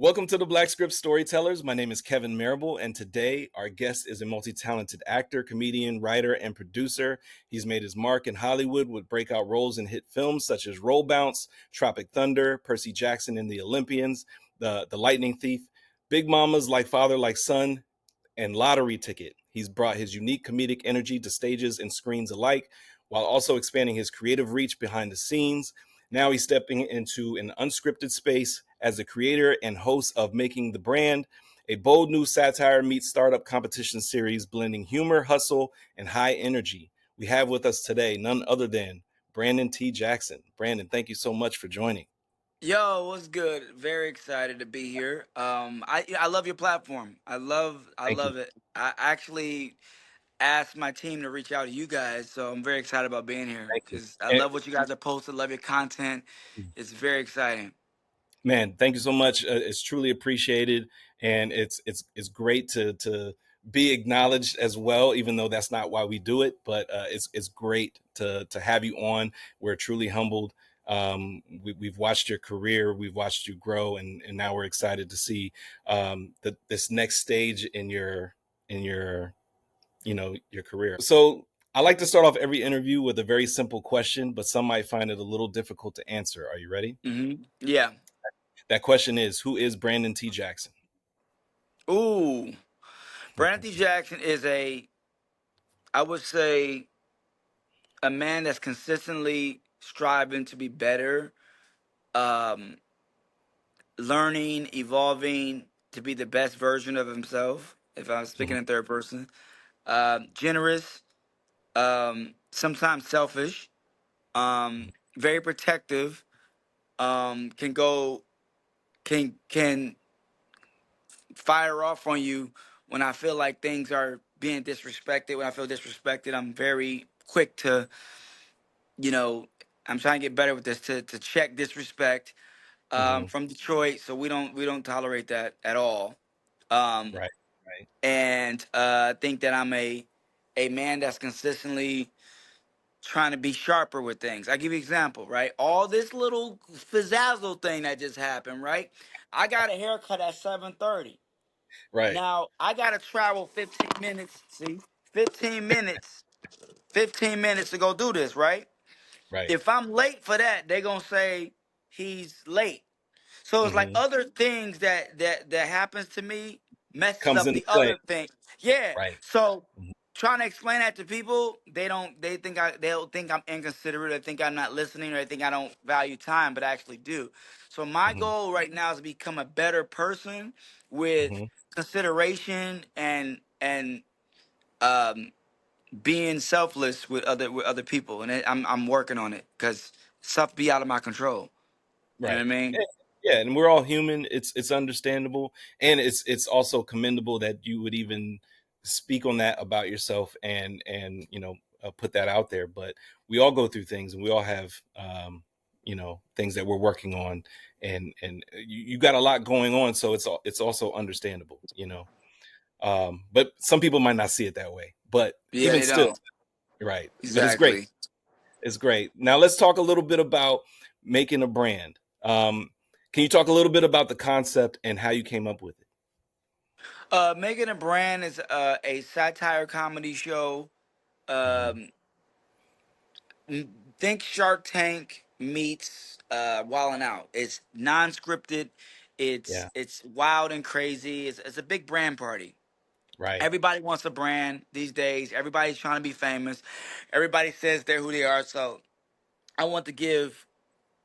Welcome to the Black Script Storytellers. My name is Kevin Marable, and today our guest is a multi-talented actor, comedian, writer, and producer. He's made his mark in Hollywood with breakout roles in hit films such as Roll Bounce, Tropic Thunder, Percy Jackson and the Olympians, The Lightning Thief, Big Mamas, Like Father, Like Son, and Lottery Ticket. He's brought his unique comedic energy to stages and screens alike, while also expanding his creative reach behind the scenes. Now he's stepping into an unscripted space as the creator and host of Making the Brand, a bold new satire meets startup competition series blending humor, hustle, and high energy. We have with us today none other than Brandon T. Jackson. Brandon, thank you so much for joining. Yo, what's good? Very excited to be here. I love your platform. I Thank you. love it. I actually asked my team to reach out to you guys, so I'm very excited about being here Thank you. because I And, love what you guys are posting. Love your content. It's very exciting. man, thank you so much. It's truly appreciated, and it's great to be acknowledged as well. Even though that's not why we do it, but it's great to have you on. We're truly humbled. We've watched your career, we've watched you grow, and now we're excited to see this next stage in your your career. So I like to start off every interview with a very simple question, but some might find it a little difficult to answer. Are you ready? Yeah. That question is, who is Brandon T. Jackson? Ooh, Brandon T. Jackson is I would say, a man that's consistently striving to be better, um, learning, evolving to be the best version of himself. If I'm speaking Mhm. in third person, generous, sometimes selfish, very protective, can go can fire off on you when I feel like things are being disrespected. When I feel disrespected, I'm very quick to, you know, I'm trying to get better with this to check disrespect. Mhm. From Detroit, so we don't tolerate that at all. Um, Right. Right. and I think that I'm a man that's consistently trying to be sharper with things. I give you an example, right? All this little fizzazzle thing that just happened, right? I got a haircut at 7:30. Right. Now I gotta travel 15 minutes. See, 15 minutes, 15 minutes to go do this, right? Right. If I'm late for that, they gonna say he's late. So it's like Mhm. other things that happens to me messes Comes up into the play. other thing. Yeah. Right. So Mhm. trying to explain that to people, they'll think I'm inconsiderate, they think I'm not listening, or they think I don't value time, but I actually do. So my Mhm. goal right now is to become a better person with Mhm. consideration and um being selfless with other people. And I'm working on it because stuff be out of my control. You know what I Right. mean? Yeah, yeah, and we're all human. It's understandable, and it's also commendable that you would even speak on that about yourself and put that out there. But we all go through things, and we all have things that we're working on, and you got a lot going on, so it's also understandable. But some people might not see it that way. But Yeah, even they still, don't. right. But it's great. Exactly. It's great. Now let's talk a little bit about making a brand. Can you talk a little bit about the concept and how you came up with it? Making a Brand is a satire comedy show. Mhm. Um, think Shark Tank meets Wild 'N Out. It's non-scripted. Yeah. It's wild and crazy. It's a big brand party. Right. Everybody wants a brand these days. Everybody's trying to be famous. Everybody says they're who they are. So I want to give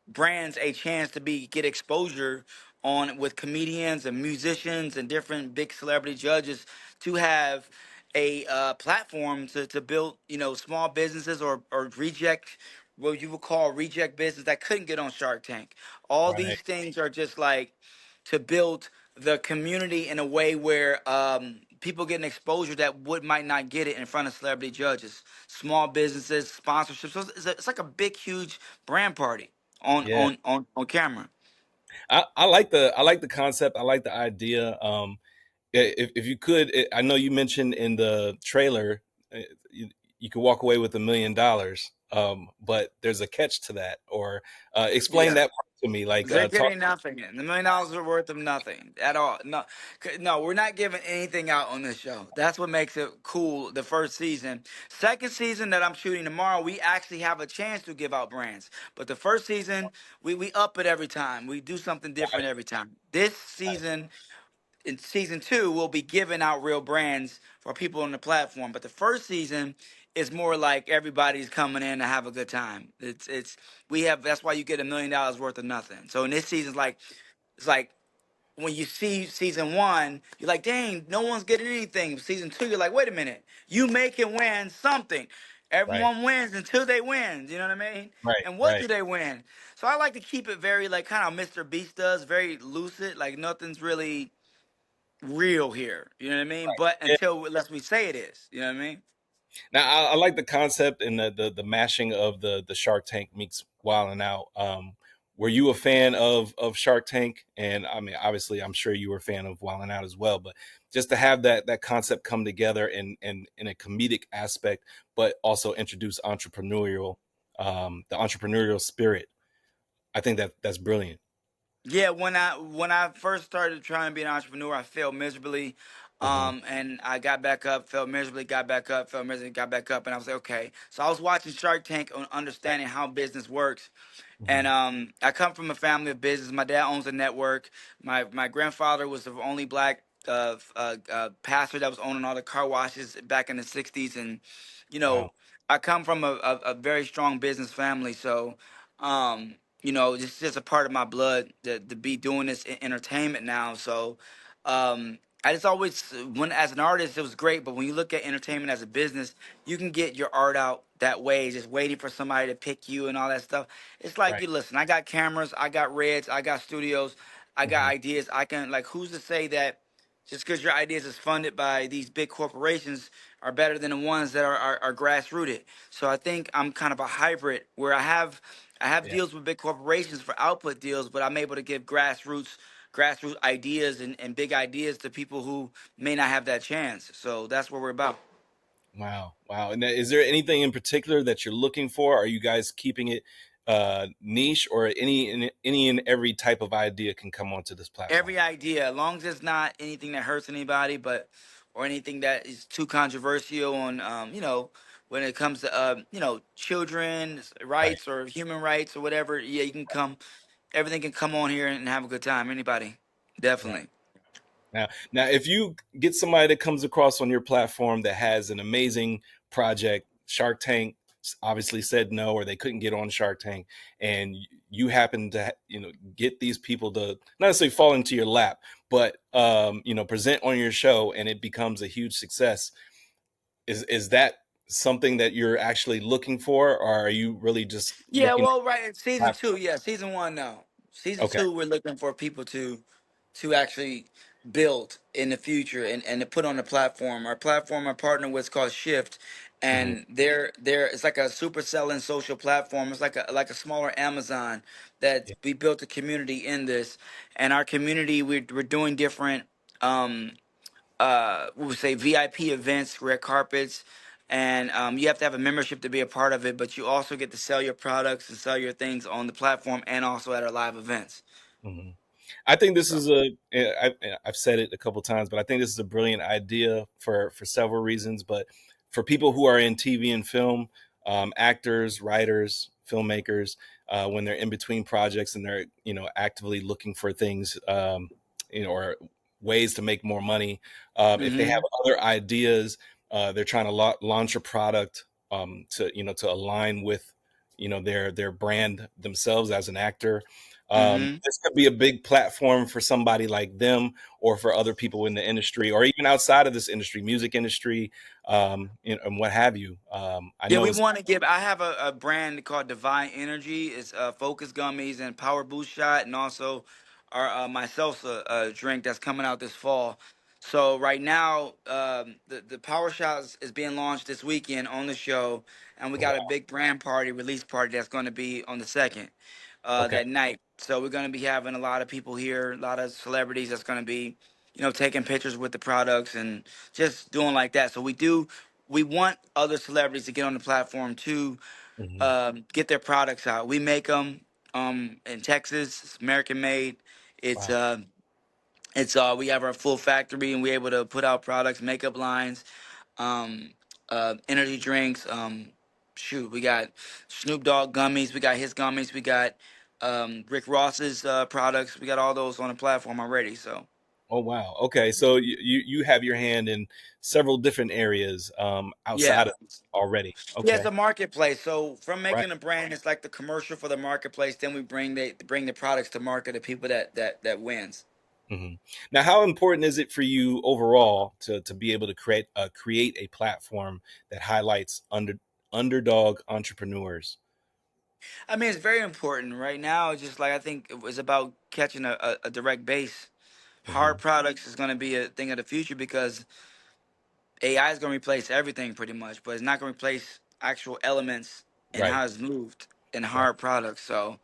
brands a chance to be get exposure on with comedians and musicians and different big celebrity judges to have a platform to build small businesses or reject what you would call reject business that couldn't get on Shark Tank. All Right. these things are just like to build the community in a way where people get an exposure that would might not get it in front of celebrity judges, small businesses, sponsorships. So it's like a big, huge brand party on Yeah. on camera. I like the concept. I like the idea. If you could, I know you mentioned in the trailer, uh, you could walk away with $1 million. But there's a catch to that, or explain Yeah. that part to me. Like, They're talk. getting nothing. The $1 million are worth them nothing at all. No, no, we're not giving anything out on this show. That's what makes it cool. The first season, second season that I'm shooting tomorrow, we actually have a chance to give out brands. But the first season, we up it every time. We do something different every time. This season, in season two, we'll be giving out real brands for people on the platform. But the first season is more like everybody's coming in to have a good time. It's we have that's why you get $1 million worth of nothing. So in this season, it's like when you see season one, you're like, dang, no one's getting anything. Season two, you're like, wait a minute, you make and win something. Right, Everyone wins until they win. You know what I mean? right, And what right, do they win? So I like to keep it very like kind of Mr. Beast does, very lucid. Like nothing's really real here. You know what I mean? But right. unless we say it is, you know what I mean? Now, I like the concept and the mashing of the Shark Tank meets Wild and Out. Were you a fan of Shark Tank? And I mean, obviously, I'm sure you were a fan of Wild and Out as well. But just to have that concept come together in a comedic aspect, but also introduce the entrepreneurial spirit. I think that's brilliant. Yeah, when I first started trying to be an entrepreneur, I failed miserably. Hmm. And I got back up, felt miserably, got back up, felt miserably, got back up, and I was like, okay. So I was watching Shark Tank on understanding how business works. And Hmm. I come from a family of business. My dad owns a network. My grandfather was the only black pastor that was owning all the car washes back in the '60s. And you Wow. know, I come from a very strong business family. So, it's just a part of my blood to be doing this in entertainment now. So, I just always, when as an artist, it was great. But when you look at entertainment as a business, you can get your art out that way, just waiting for somebody to pick you and all that stuff. It's like, Right. you listen, I got cameras, I got reds, I got studios, I got Hmm. ideas. I can, like, who's to say that just because your ideas is funded by these big corporations are better than the ones that are grassrooted? So I think I'm kind of a hybrid where I have Yeah. deals with big corporations for output deals, but I'm able to give grassroots ideas and big ideas to people who may not have that chance. So that's what we're about. Wow, wow. And is there anything in particular that you're looking for? Are you guys keeping it niche, or any and every type of idea can come onto this platform? Every idea, as long as it's not anything that hurts anybody, but or anything that is too controversial on, when it comes to, children's Right, rights or human rights or whatever. Yeah, you can come. Everything can come on here and have a good time. Anybody, right. definitely. Now, if you get somebody that comes across on your platform that has an amazing project, Shark Tank obviously said no, or they couldn't get on Shark Tank, and you happen to, get these people to not necessarily fall into your lap, but present on your show, and it becomes a huge success. Is that something that you're actually looking for, or are you really just Yeah, looking well, right. at Season the two, yeah. Season one, no. Season okay? two, we're looking for people to actually build in the future and to put on the platform. Our platform, our partner with, is called Shift, Hmm. and they're it's like a super selling social platform. It's like a smaller Amazon that Yeah. we built a community in this, and our community we're doing different. Um, we would say VIP events, red carpets, and you have to have a membership to be a part of it. But you also get to sell your products and sell your things on the platform and also at our live events. Hmm. I think this So is I've said it a couple times, but I think this is a brilliant idea for several reasons. But for people who are in TV and film, actors, writers, filmmakers, when they're in between projects and they're actively looking for things, or ways to make more money, if they have hmm other ideas, they're trying to launch a product, to align with their brand themselves as an actor. hmm This could be a big platform for somebody like them, or for other people in the industry, or even outside of this industry, music industry, and what have you. I Yeah, know we it's want to give. I have a brand called Divine Energy. It's Focus Gummies and Power Boost Shot, and also our my salsa drink that's coming out this fall. So right now, the Power Shot is being launched this weekend on the show, and we got a wow. big brand party, release party that's going to be on the second, Okay. that night. So we're going to be having a lot of people here, a lot of celebrities that's going to be, taking pictures with the products and just doing like that. So we want other celebrities to get on the platform to Hmm. get their products out. We make them. in Texas. It's American made. It's Wow. we have our full factory, and we're able to put out products, makeup lines, um, energy drinks. Shoot, we got Snoop Dogg gummies. We got his gummies. We got Rick Ross's products. We got all those on the platform already. So Oh wow. Okay, so you have your hand in several different areas outside yeah, of already. yeah, it's Okay. a marketplace. So from Right. making a brand, it's like the commercial for the marketplace. Then we bring the products to market to people that wins. hmm Now, how important is it for you overall to be able to create a platform that highlights underdog entrepreneurs? I mean, it's very important right now. It's just like I think it was about catching a direct base. Hmm Hard products is going to be a thing of the future because AI is going to replace everything pretty much, but it's not going to replace actual elements and Right. how it's moved in Right. hard products. So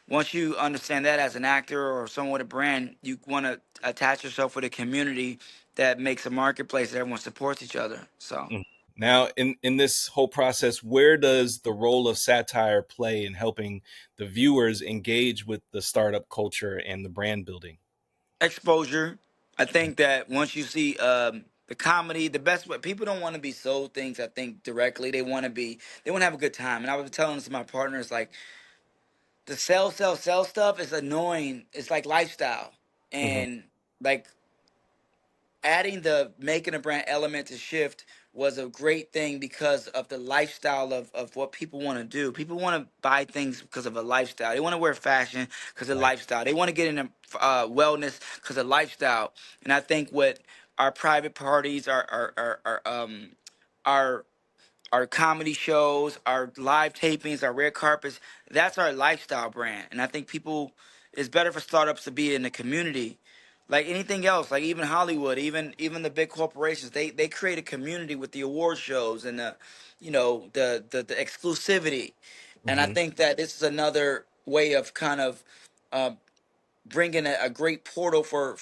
once you understand that as an actor or someone with a brand, you want to attach yourself with a community that makes a marketplace that everyone supports each other. So Mhm. Now, in this whole process, where does the role of satire play in helping the viewers engage with the startup culture and the brand building? exposure. I think that once you see the comedy, the best way people don't want to be sold things. I think directly they want to have a good time. And I was telling this to my partners like the sell stuff is annoying. It's like lifestyle Hmm and like adding the making a brand element to shift was a great thing because of the lifestyle of what people want to do. People want to buy things because of a lifestyle. They want to wear fashion because of Right. lifestyle. They want to get into wellness because of lifestyle. And I think what our private parties, our our comedy shows, our live tapings, our red carpets. That's our lifestyle brand, and I think people it's better for startups to be in the community, like anything else, like even Hollywood, even the big corporations. They create a community with the award shows and the, the exclusivity, and I hmm think that this is another way of kind of uh, bringing a great portal for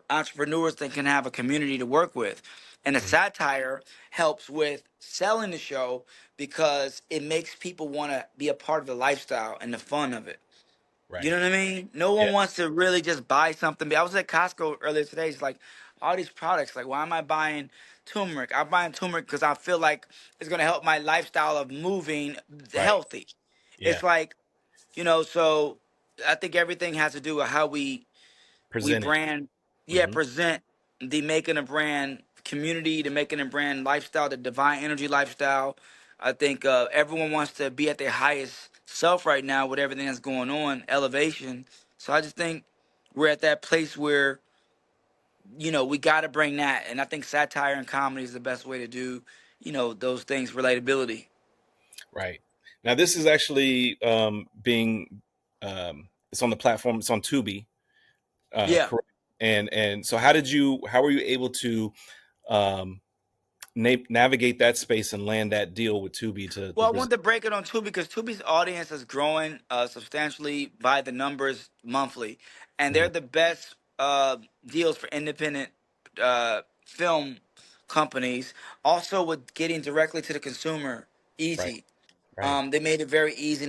entrepreneurs that can have a community to work with. And the satire helps with selling the show because it makes people want to be a part of the lifestyle and the fun of it. You Right. know what I mean? No one Yeah. wants to really just buy something. I was at Costco earlier today. It's like all these products. Like, why am I buying turmeric? I'm buying turmeric because I feel like it's gonna help my lifestyle of moving Right. healthy. Yeah. It's like so I think everything has to do with how we Present it. brand, yeah, Hmm present the making a brand community, the making a brand lifestyle, the divine energy lifestyle. I think everyone wants to be at their highest self right now with everything that's going on, elevation. So I just think we're at that place where we got to bring that, and I think satire and comedy is the best way to do those things, relatability. Right. Now, this is actually being it's on the platform. It's on Tubi. Yeah. Correct. And so, how were you able to um, navigate that space and land that deal with Tubi to Well, I present? wanted to break it on Tubi because Tubi's audience is growing substantially by the numbers monthly, and Mhm. they're the best deals for independent film companies. Also, with getting directly to the consumer, Right. easy. Right. They made it very easy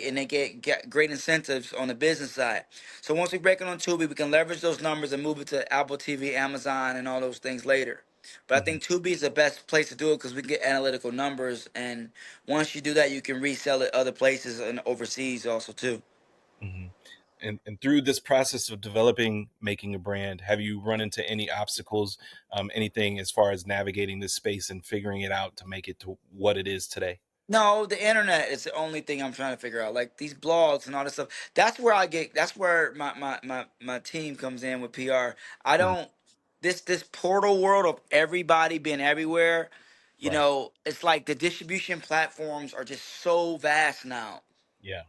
and they get great incentives on the business side. So once we break it on Tubi, we can leverage those numbers and move it to Apple TV, Amazon, and all those things later. But I hmm think Tubi is the best place to do it because we get analytical numbers, and once you do that, you can resell it other places and overseas also too. hmm and through this process of developing, making a brand, have you run into any obstacles, anything as far as navigating this space and figuring it out to make it to what it is today? No, the internet is the only thing I'm trying to figure out. Like these blogs and all this stuff. That's where that's where my team comes in with PR. I Mhm. don't this portal world of everybody being everywhere, Right. it's like the distribution platforms are just so vast now. Yeah.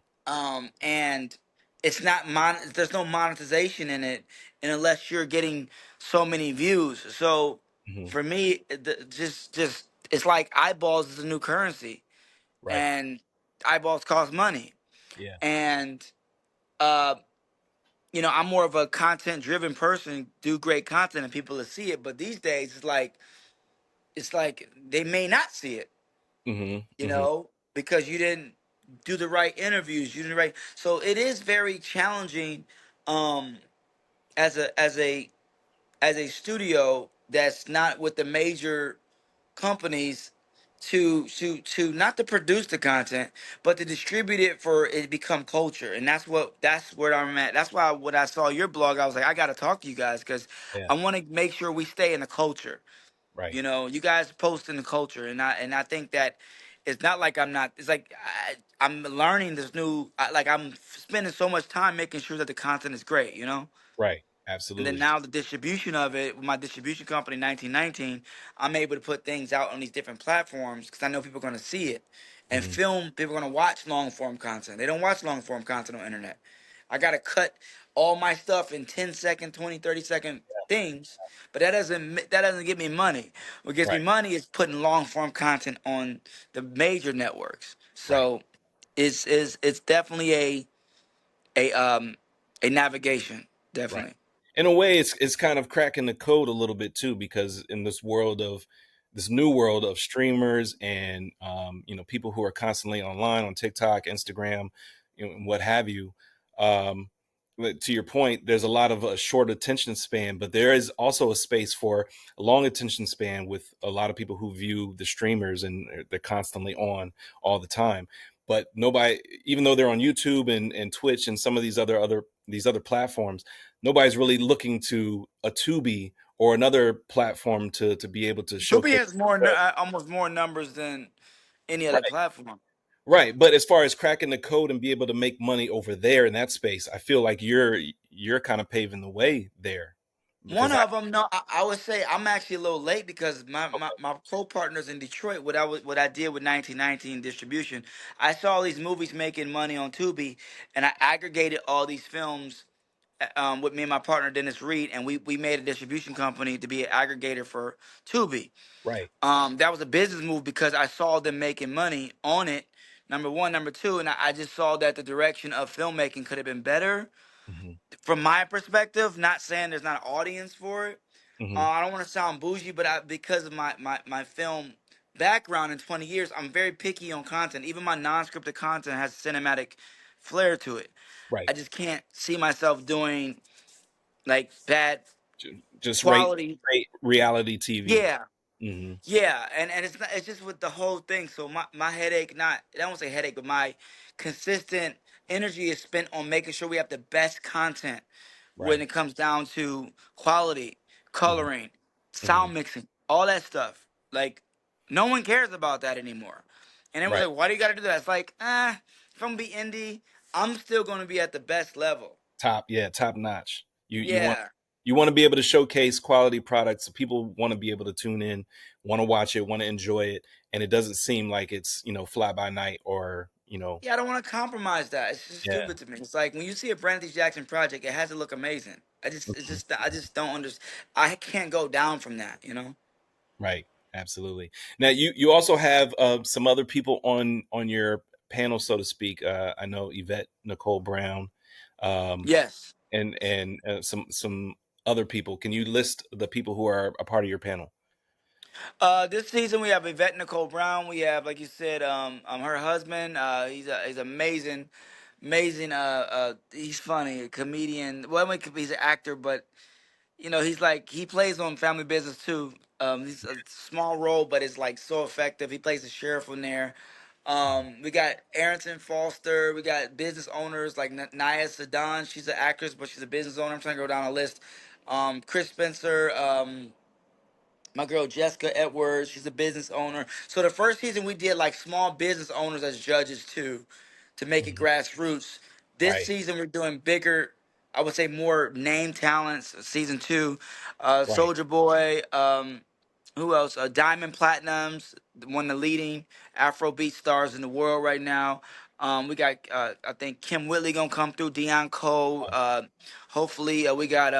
And it's not there's no monetization in it, and unless you're getting so many views. So hmm for me, just it's like eyeballs is a new currency, Right. and eyeballs cost money. Yeah. And uh, I'm more of a content driven person, do great content and people to see it. But these days it's like they may not see it, hmm hmm because you didn't. do the right interviews, you do the right. So it is very challenging, um, as a studio that's not with the major companies to not to produce the content but to distribute it for it to become culture. And that's where I'm at. That's why when I saw your blog I was like, I got to talk to you guys because Yeah. I want to make sure we stay in the culture. Right. You guys post in the culture, and I think that it's not like I'm not. It's like I'm learning this new. Like I'm spending so much time making sure that the content is great. Right. And then Absolutely. now the distribution of it with my distribution company 1919, I'm able to put things out on these different platforms because I know people are going to see it. And Hmm. film, people are going to watch long form content. They don't watch long form content on internet. I got to cut all my stuff in 10-second, 20, 30-second things, but that doesn't give me money. What gives me Right. money is putting long form content on the major networks. Right. So it's definitely a navigation, Right. definitely. In a way, it's kind of cracking the code a little bit too, because in this new world of streamers and people who are constantly online on TikTok, Instagram, and what have you. Um, but to your point, there's a lot of a short attention span, but there is also a space for a long attention span with a lot of people who view the streamers and they're constantly on all the time. But nobody, even though they're on YouTube and Twitch and some of these other platforms, nobody's really looking to a Tubi or another platform to be able to Tubi showcase. has almost more numbers than any other Right, platform. right. But as far as cracking the code and be able to make money over there in that space, I feel like you're kind of paving the way there One because I of them, no, I would say I'm actually a little late because my co-partners in Detroit, what I did with 1919 distribution, I saw all these movies making money on Tubi, and I aggregated all these films with me and my partner Dennis Reed, and we made a distribution company to be an aggregator for Tubi. right. That was a business move because I saw them making money on it. Number one, number two, and I just saw that the direction of filmmaking could have been better Hmm. from my perspective. Not saying there's not an audience for it. Hmm. I don't want to sound bougie, but because of my film background in 20 years, I'm very picky on content. Even my non-scripted content has cinematic flair to it. Right. I just can't see myself doing like bad Just quality. rate reality TV. Yeah, Hmm. yeah, and it's just with the whole thing. So my headache, not I don't want to say headache, but my consistent energy is spent on making sure we have the best content when Right. it comes down to quality, Hmm. coloring, Hmm. sound mixing, all that stuff. Like no one cares about that anymore. And everyone's Right. like, why do you got to do that? It's like, if I'm gonna be indie, I'm still gonna be at the best level. Top notch. Yeah. You want to be able to showcase quality products, so people want to be able to tune in, want to watch it, want to enjoy it, and it doesn't seem like it's fly by night or Yeah, I don't want to compromise that. It's just yeah. stupid to me. It's like when you see a Brandon Jackson project, it has to look amazing. Mhm. I just don't understand. I can't go down from that. Right, absolutely. Now you also have some other people on your panel, so to speak. I know Yvette Nicole Brown, um, Yes. and some other people. Can you list the people who are a part of your panel? This season we have Yvette Nicole Brown. We have, like you said, her husband. He's amazing, amazing. He's funny, a comedian. Well, I mean, he's an actor, but he's like he plays on Family Business too. He's a small role, but it's like so effective. He plays the sheriff on there. We got Aronson Foster. We got business owners like Naya Sadan. She's an actress, but she's a business owner. I'm trying to go down a list. Chris Spencer. My girl Jessica Edwards. She's a business owner. So the first season we did like small business owners as judges too, to make it Mhm. grassroots. This Right, season we're doing bigger. I would say more name talents. Season two, right, Soldier Boy. Who else? Diamond Platinums, one of the leading Afrobeat stars in the world right now. We got I think Kim Whitley gonna come through. Dion Cole. Hopefully we got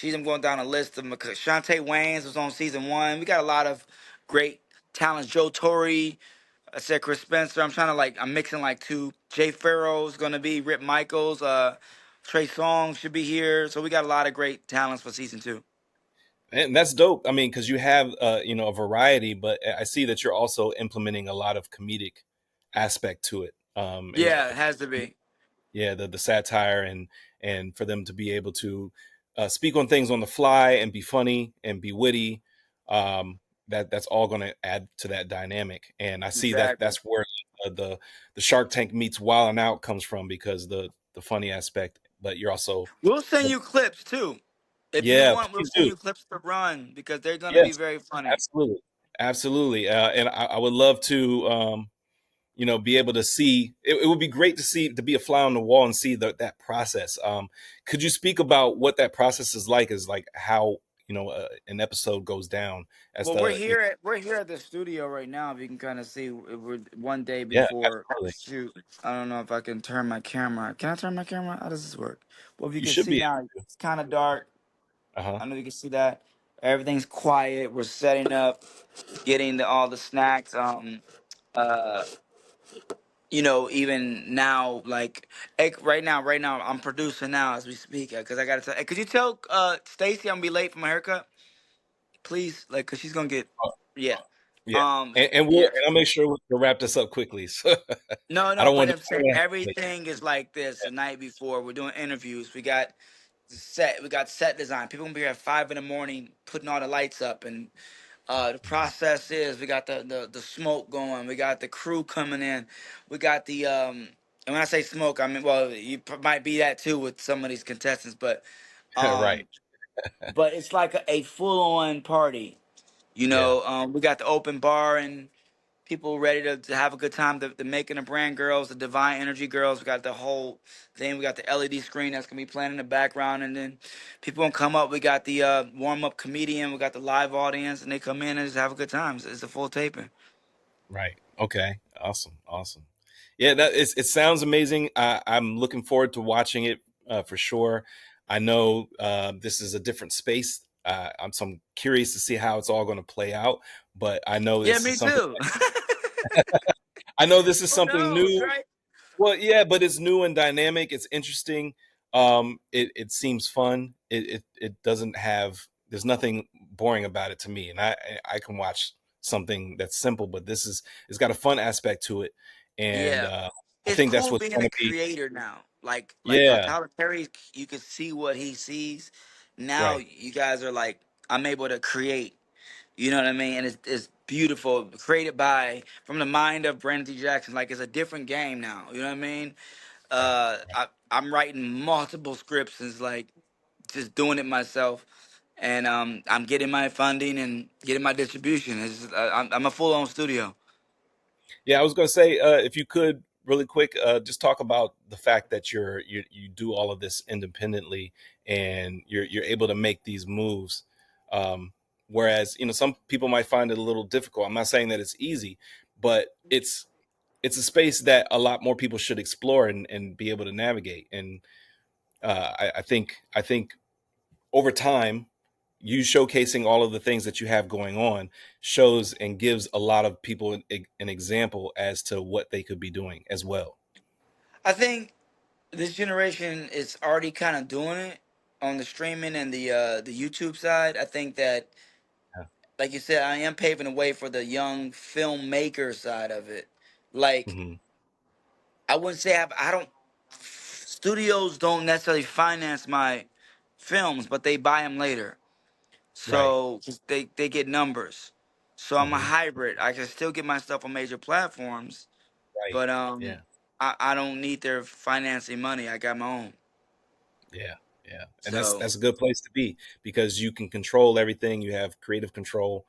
I'm going down a list of Shantae Wayans was on season one. We got a lot of great talents. Joe Torre. I said Chris Spencer. I'm mixing like two. Jay Farrow's gonna be Rip Michaels. Trey Songz should be here. So we got a lot of great talents for season two. and that's dope. I mean, because you have a variety, but I see that you're also implementing a lot of comedic aspect to it. Yeah, it has to be. Yeah, the satire and for them to be able to speak on things on the fly and be funny and be witty. Um, that's all going to add to that dynamic. And I see that Exactly. that's where the Shark Tank meets Wild and Out comes from, because the funny aspect. But you're also, We'll send you clips too. If you yeah, want, we'll please send do. you clips to run because they're gonna be Yes, very funny. absolutely, absolutely. And I would love to. Be able to see it would be great to see, to be a fly on the wall and see that process. Could you speak about what that process is like, is like how an episode goes down as Well, we're the here at the studio right now. If you can kind of see, we're one day yeah, before absolutely, shoot. I don't know if I can turn my camera. Can I turn my camera? How does this work? Well, if you you can should see be now, it's kind of dark. uh-huh. I know you can see that. Everything's quiet. We're setting up, getting all the snacks. Uh, even now, like, right now, I'm producing now as we speak. Cause I gotta tell. Could you tell Stacy I'm gonna be late for my haircut, please? Like, cause she's gonna get, yeah, Yeah, um, and yeah. I'll make sure to wrap this up quickly. So No, I no, don't but want I'm saying to everything is like this. The night before, we're doing interviews. We got set design. People gonna be here at 5 in the morning putting all the lights up, and the process is we got the smoke going. We got the crew coming in. We got the and when I say smoke, I mean, well, might be that too with some of these contestants, right, um, but it's like a full on party. yeah, We got the open bar and people ready to have a good time. The Making a Brand girls, the Divine Energy girls. We got the whole thing. We got the LED screen that's gonna be playing in the background, and then people gonna come up. We got the warm up comedian. We got the live audience, and they come in and just have a good time. It's a full taping. right. Okay, awesome, awesome. Yeah, it sounds amazing. I'm looking forward to watching it for sure. I know this is a different space. So I'm curious to see how it's all going to play out. But I know Yeah, this is me something. too. I know this is Who something knows, new. right? Well, yeah, but it's new and dynamic. It's interesting. It seems fun. It doesn't have. There's nothing boring about it to me, and I can watch something that's simple, but this is, it's got a fun aspect to it, and Yeah, I it's think that's cool what's being going a to be. creator now. Like Yeah, Tyler Perry, you can see what he sees. Now right, you guys are like, I'm able to create. You know what I mean? And it's beautiful, created by from the mind of Brandon T. Jackson. Like it's a different game now. You know what I mean? right, I'm writing multiple scripts and it's like just doing it myself. And I'm getting my funding and getting my distribution. I'm a full on studio. yeah. I was going to say, if you could really quick, just talk about the fact that you do all of this independently, and you're able to make these moves. Um, Whereas some people might find it a little difficult. I'm not saying that it's easy, but it's a space that a lot more people should explore and be able to navigate. And I think over time, you showcasing all of the things that you have going on shows and gives a lot of people an example as to what they could be doing as well. I think this generation is already kind of doing it on the streaming and the YouTube side. I think that, Yeah. like you said, I am paving the way for the young filmmaker side of it. Like Hmm. I wouldn't say I don't. Studios don't necessarily finance my films, but they buy them later, Right. so they get numbers. So I'm a Hmm. hybrid. I can still get my stuff on major platforms, Right. but Yeah. I don't need their financing money. I got my own. Yeah. Yeah. And that's So that's a good place to be, because you can control everything. You have creative control.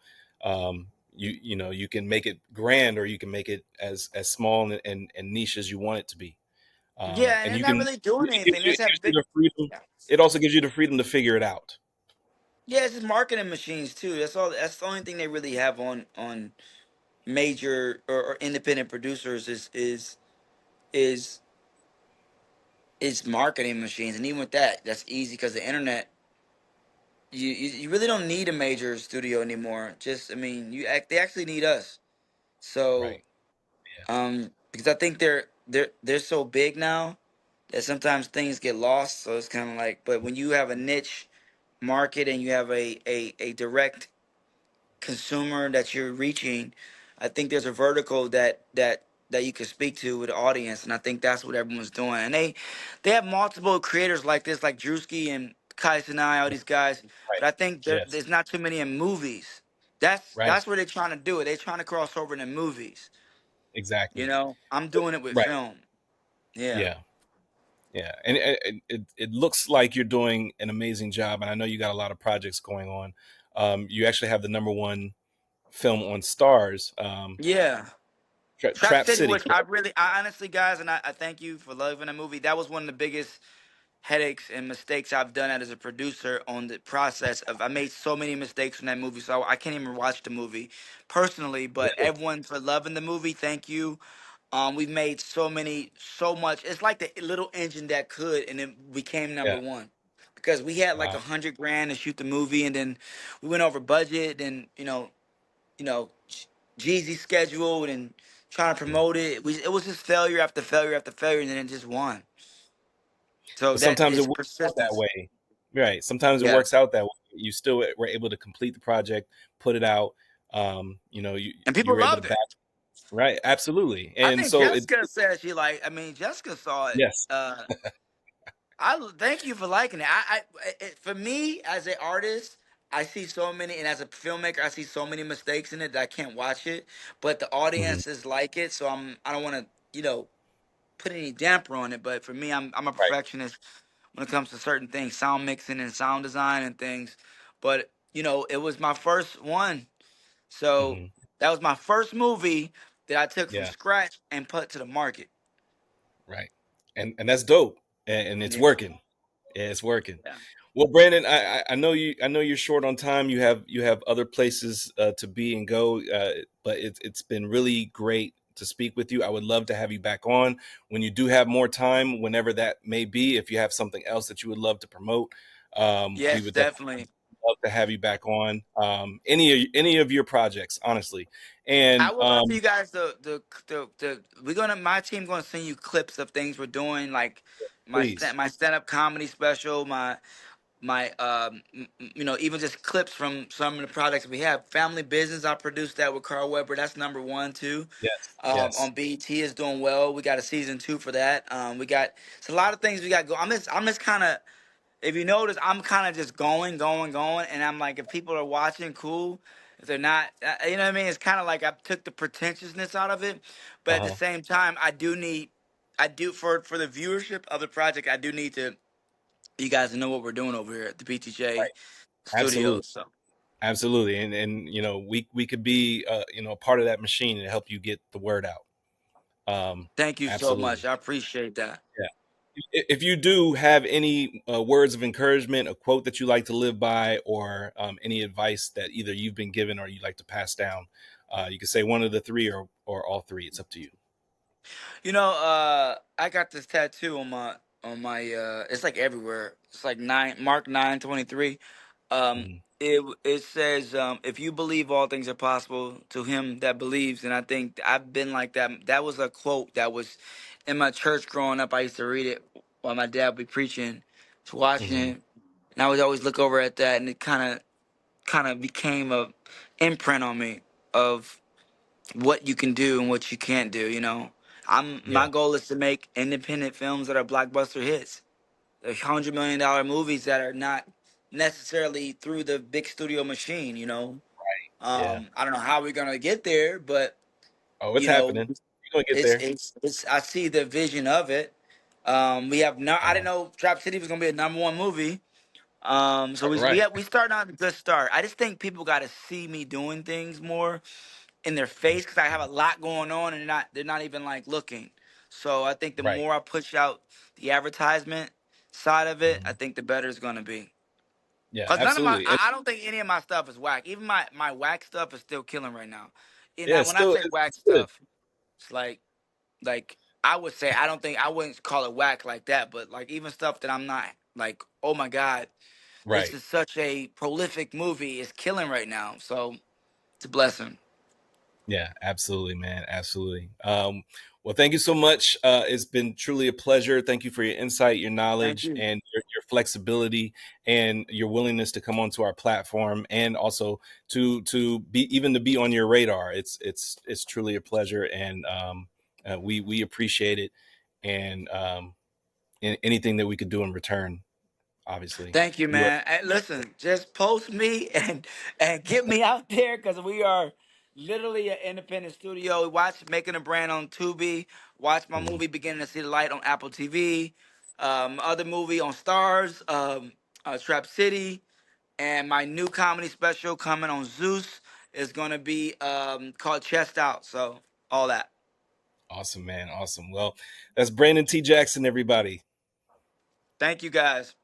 You can make it grand, or you can make it as small and niche as you want it to be. yeah, and And they're you not can, really doing it gives anything. They you, just it have gives you big. the freedom. Yeah, It also gives you the freedom to figure it out. yeah, it's just marketing machines too. That's all. That's the only thing they really have on major or independent producers is is marketing machines, and even with that, that's easy because the internet. You really don't need a major studio anymore. Just I mean, they actually need us. So Right. Yeah. because I think they're so big now that sometimes things get lost. So it's kind of like, but when you have a niche market and you have a direct consumer that you're reaching, I think there's a vertical that that you can speak to with the audience, and I think that's what everyone's doing. And they have multiple creators like this, like Drewski and Kai Sinai, all these guys. Right. But I think Yes. there's not too many in movies. Right. That's what they're trying to do. They're trying to cross over into movies. You Exactly. know, I'm doing it with Right. film. Yeah. Yeah. Yeah. And it looks like you're doing an amazing job. And I know you got a lot of projects going on. You actually have the number one film on Stars, Yeah. Trap Trap City, City. which I honestly, guys, and I thank you for loving the movie. That was one of the biggest headaches and mistakes I've done as a producer on the process of. I made so many mistakes in that movie, so I can't even watch the movie personally. But Really? everyone for loving the movie, thank you. We've made so much. It's like the little engine that could, and it became number Yeah. one because we had like Wow. 100 grand to shoot the movie, and then we went over budget, and you know, Jeezy scheduled and trying to Yeah. promote it. It was just failure after failure after failure, and then it just won. So But that sometimes it is works out that persistence. way. Right. Sometimes it Yeah. works out that way. You still were able to complete the project, put it out. And You people were able to loved back. it. Right. Absolutely. I And think so it, Jessica said she like. I mean, Jessica saw it. yes. Thank you for liking it. For me as an artist, I see so many, and as a filmmaker, I see so many mistakes in it that I can't watch it. But the Mhm. audiences like it, so I don't want to put any damper on it. But for me, I'm a Right. perfectionist when it comes to certain things, sound mixing and sound design and things. But it was my first one. So Mhm. that was my first movie that I took from Yeah. scratch and put to the market. Right. And that's dope. And it's Yeah, working. Yeah, it's working. yeah. Well, Brandon, I know you're short on time. You have other places to be and go, but it's been really great to speak with you. I would love to have you back on when you do have more time, whenever that may be. If you have something else that you would love to promote, we Yes, would definitely definitely. love to have you back on. Any of your projects, honestly, and I would love for you guys we're gonna my team gonna send you clips of things we're doing, like please, my stand up comedy special, my even just clips from some of the products we have. Family Business, I produced that with Carl Weber. That's number one too. yes, yes, On BT is doing well. We got a season 2 for that. We got it's a lot of things we got going. I'm just kind of, if you notice, I'm kind of just going, and I'm like, if people are watching, cool. If they're not, you know what I mean. It's kind of like I took the pretentiousness out of it, but uh at the huh, same time, I do for the viewership of the project. I do need to you guys to know what we're doing over here at the BTJ right, absolutely. Studios. So Absolutely, and we could be a part of that machine and help you get the word out. thank you so much. Absolutely, I appreciate that. yeah. If you do have any words of encouragement, a quote that you like to live by, or any advice that either you've been given or you'd like to pass down, you can say one of the three or all three. It's up to you. I got this tattoo on my it's like everywhere. It's like 9 Mark 9:23. Mhm. It says, if you believe all things are possible to him that believes, and I think I've been like that. That was a quote that was in my church growing up. I used to read it while my dad would be preaching, to watching Mhm. it, and I would always look over at that, and it kind of became a imprint on me of what you can do and what you can't do. My Yeah. goal is to make independent films that are blockbuster hits. They're $100 million movies that are not necessarily through the big studio machine. Yeah. I don't know how we're gonna get there, but Oh, it's you know, happening. You're gonna get it's there. it's it's. I see the vision of it. We have no. I didn't Uh, know Trap City was gonna be a number one movie. So right. we started on a good start. I just think people got to see me doing things more in their face because I have a lot going on, and they're not even like looking. So I think the Right. more I push out the advertisement side of it, I Mhm. think the better it's gonna be. Yeah. Cause none of Absolutely. And I don't think any of my stuff is whack. Even my whack stuff is still killing right now. And yeah, now when I say it's whack good. stuff, it's like I would say I wouldn't call it whack like that, but like even stuff that I'm not like, oh my god, this Right. is such a prolific movie, it's killing right now. So it's a blessing. Yeah, absolutely, man. Absolutely. Well, thank you so much. It's been truly a pleasure. Thank you for your insight, your Thank knowledge, you. and your flexibility and your willingness to come onto our platform, and also to be on your radar. It's truly a pleasure, and We appreciate it, and anything that we could do in return, obviously. Thank you, You are man. Hey, listen, just post me and get me out there because we are literally an independent studio. Watch Making a Brand on Tubi. Watch my mhm, movie Beginning to See the Light on Apple TV. Other movie on Stars, Trap City, and my new comedy special coming on Zeus is gonna be called Chest Out. So all that. awesome, man. Awesome. Well, that's Brandon T. Jackson, everybody. Thank you guys.